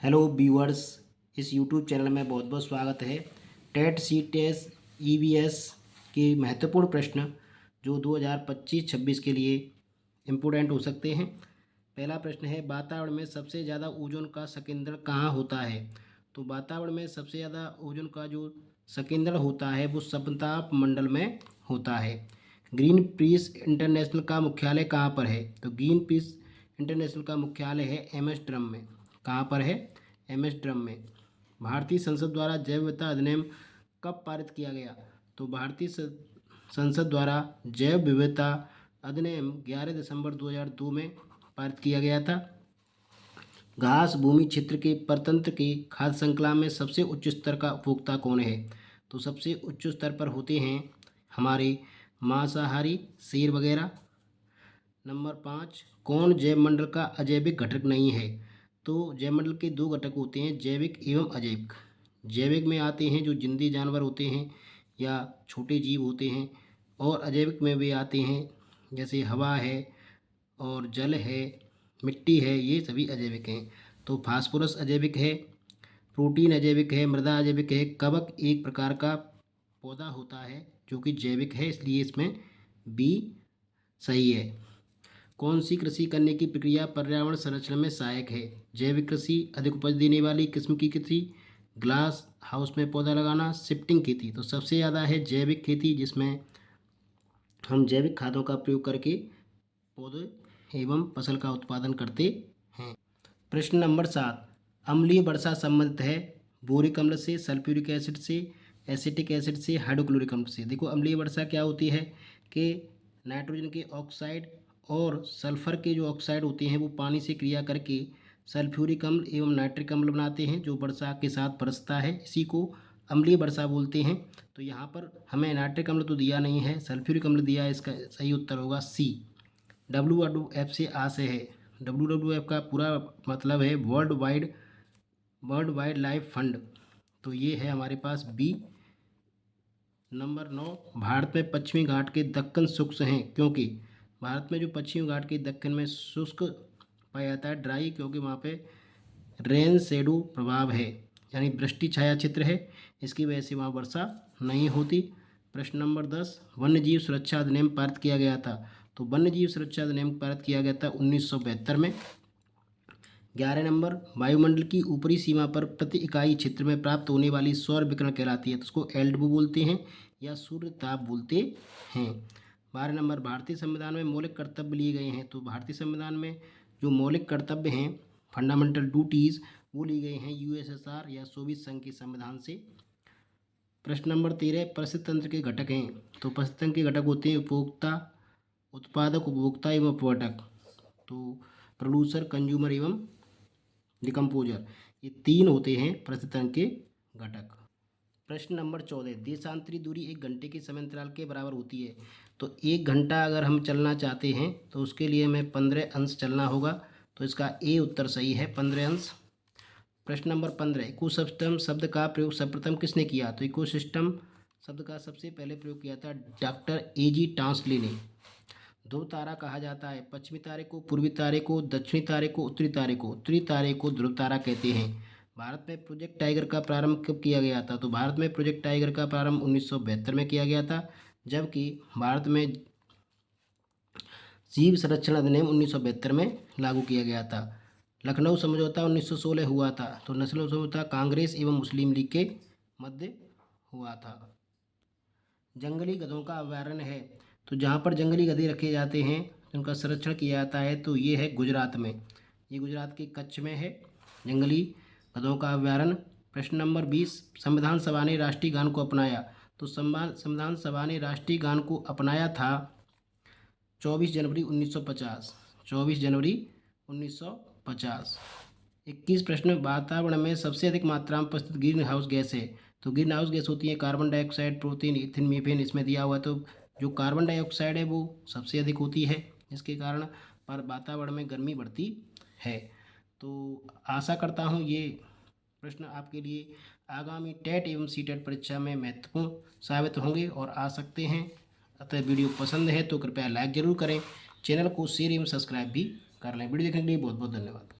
Hello viewers, इस YouTube channel में बहुत बहुत स्वागत है। टेट सी टेस ईवीएस के महत्वपूर्ण प्रश्न जो 2025-26 के लिए इम्पोर्टेंट हो सकते हैं। पहला प्रश्न है, वातावरण में सबसे ज़्यादा ओजोन का संकेंद्रण कहाँ होता है? तो वातावरण में सबसे ज़्यादा ओजोन का जो संकेंद्रण होता है वो सप्ताप मंडल में होता है। ग्रीन पीस इंटरनेशनल का मुख्यालय कहाँ पर है? तो ग्रीन पीस इंटरनेशनल का मुख्यालय है एम्स्टर्डम में। कहाँ पर है? एम्स्टर्डम में। भारतीय संसद द्वारा जैव विविधता अधिनियम कब पारित किया गया? तो भारतीय संसद द्वारा जैव विविधता अधिनियम 11 दिसंबर 2002 में पारित किया गया था। घास भूमि क्षेत्र के परतंत्र के खाद्य श्रृंखला में सबसे उच्च स्तर का उपभोक्ता कौन है? तो सबसे उच्च स्तर पर होते हैं हमारे मांसाहारी शेर वगैरह। नंबर 5, कौन जैवमंडल का अजैविक घटक नहीं है? तो जैवमंडल के दो घटक होते हैं, जैविक एवं अजैविक। जैविक में आते हैं जो जिंदे जानवर होते हैं या छोटे जीव होते हैं, और अजैविक में भी आते हैं जैसे हवा है और जल है, मिट्टी है, ये सभी अजैविक हैं। तो फास्फोरस अजैविक है, प्रोटीन अजैविक है, मृदा अजैविक है, कवक एक प्रकार का पौधा होता है जो कि जैविक है, इसलिए इसमें बी सही है। कौन सी कृषि करने की प्रक्रिया पर्यावरण संरक्षण में सहायक है? जैविक कृषि, अधिक उपज देने वाली किस्म की खेती, ग्लास हाउस में पौधा लगाना, शिफ्टिंग खेती। तो सबसे ज़्यादा है जैविक खेती, जिसमें हम जैविक खादों का प्रयोग करके पौधे एवं फसल का उत्पादन करते हैं। प्रश्न नंबर 7, अम्लीय वर्षा संबंधित है बोरिक अम्ल से, सल्फ्यूरिक एसिड से, एसिटिक एसिड से, हाइड्रोक्लोरिक अम्ल से। देखो, अम्लीय वर्षा क्या होती है कि नाइट्रोजन के ऑक्साइड और सल्फर के जो ऑक्साइड होते हैं वो पानी से क्रिया करके सल्फ्यूरिक अम्ल एवं नाइट्रिक अम्ल बनाते हैं जो वर्षा के साथ बरसता है। इसी को अम्लीय वर्षा बोलते हैं। तो यहाँ पर हमें नाइट्रिक अम्ल तो दिया नहीं है, सल्फ्यूरिक अम्ल दिया है। इसका सही उत्तर होगा सी। WWF से आ से है। WWF का पूरा मतलब है वर्ल्ड वाइड लाइफ फंड। तो ये है हमारे पास बी। नंबर 9, भारत में पश्चिमी घाट के दक्कन शुष्क हैं क्योंकि? भारत में जो पश्चिमी घाट के दक्कन में शुष्क पाया जाता है, ड्राई, क्योंकि वहाँ पे रेन शेडो प्रभाव है, यानी वृष्टि छाया क्षेत्र है, इसकी वजह से वहाँ वर्षा नहीं होती। प्रश्न नंबर 10, वन्यजीव सुरक्षा अधिनियम पारित किया गया था? तो वन्यजीव सुरक्षा अधिनियम पारित किया गया था 1972 में। 11 नंबर, वायुमंडल की ऊपरी सीमा पर प्रति इकाई क्षेत्र में प्राप्त होने वाली सौर विकिरण कहलाती है, तो उसको एल्डबो बोलते हैं या सूर्य ताप बोलते हैं। 12 नंबर, भारतीय संविधान में मौलिक कर्तव्य लिए गए हैं? तो भारतीय संविधान में जो मौलिक कर्तव्य हैं, फंडामेंटल ड्यूटीज़, वो लिए गए हैं USSR या सोवियत संघ के संविधान से। प्रश्न नंबर 13, परिस्थिति तंत्र के घटक हैं? तो परिस्थिति तंत्र के घटक होते हैं उपभोक्ता, उत्पादक, उपभोक्ता एवं अपवर्तक। तो प्रोड्यूसर, कंज्यूमर एवं डिकम्पोजर, ये तीन होते हैं परिस्थिति के घटक। प्रश्न नंबर 14, देशांतरी दूरी 1 घंटे के समय अंतराल के बराबर होती है? तो 1 घंटा अगर हम चलना चाहते हैं तो उसके लिए हमें 15 अंश चलना होगा, तो इसका ए उत्तर सही है, 15 अंश। प्रश्न नंबर 15, इकोसिस्टम शब्द का प्रयोग सर्वप्रथम किसने किया? तो इकोसिस्टम शब्द का सबसे पहले प्रयोग किया था डॉक्टर AG टांसले ने। ध्रुव तारा कहा जाता है पश्चिमी तारे को, पूर्वी तारे को, दक्षिणी तारे को, उत्तरी तारे को। उत्तरी तारे को ध्रुव तारा कहते हैं। भारत में प्रोजेक्ट टाइगर का प्रारंभ कब किया गया था? तो भारत में प्रोजेक्ट टाइगर का प्रारंभ 1972 में किया गया था, जबकि भारत में जीव संरक्षण अधिनियम 1972 में लागू किया गया था। लखनऊ समझौता 1916 हुआ था। तो लखनऊ समझौता कांग्रेस एवं मुस्लिम लीग के मध्य हुआ था। जंगली गधों का अभयारण्य है? तो जहाँ पर जंगली गधे रखे जाते हैं, उनका संरक्षण किया जाता है, तो ये है गुजरात में। ये गुजरात के कच्छ में है जंगली गधों का अभयारण्य। प्रश्न नंबर 20, संविधान सभा ने राष्ट्रीय गान को अपनाया? तो संविधान सभा ने राष्ट्रीय गान को अपनाया था 24 जनवरी 1950। 24 जनवरी 1950। 21 प्रश्न, वातावरण में सबसे अधिक मात्रा में उपस्थित ग्रीन हाउस गैस है? तो ग्रीन हाउस गैस होती है कार्बन डाइऑक्साइड, प्रोटीन, इथिन, मीथेन, इसमें दिया हुआ है। तो जो कार्बन डाइऑक्साइड है वो सबसे अधिक होती है, जिसके कारण पर वातावरण में गर्मी बढ़ती है। तो आशा करता हूँ ये प्रश्न आपके लिए आगामी टेट एवं सीटेट परीक्षा में महत्वपूर्ण साबित होंगे और आ सकते हैं। अतः वीडियो पसंद है तो कृपया लाइक ज़रूर करें, चैनल को शेयर एवं सब्सक्राइब भी कर लें। वीडियो देखने के लिए बहुत बहुत धन्यवाद।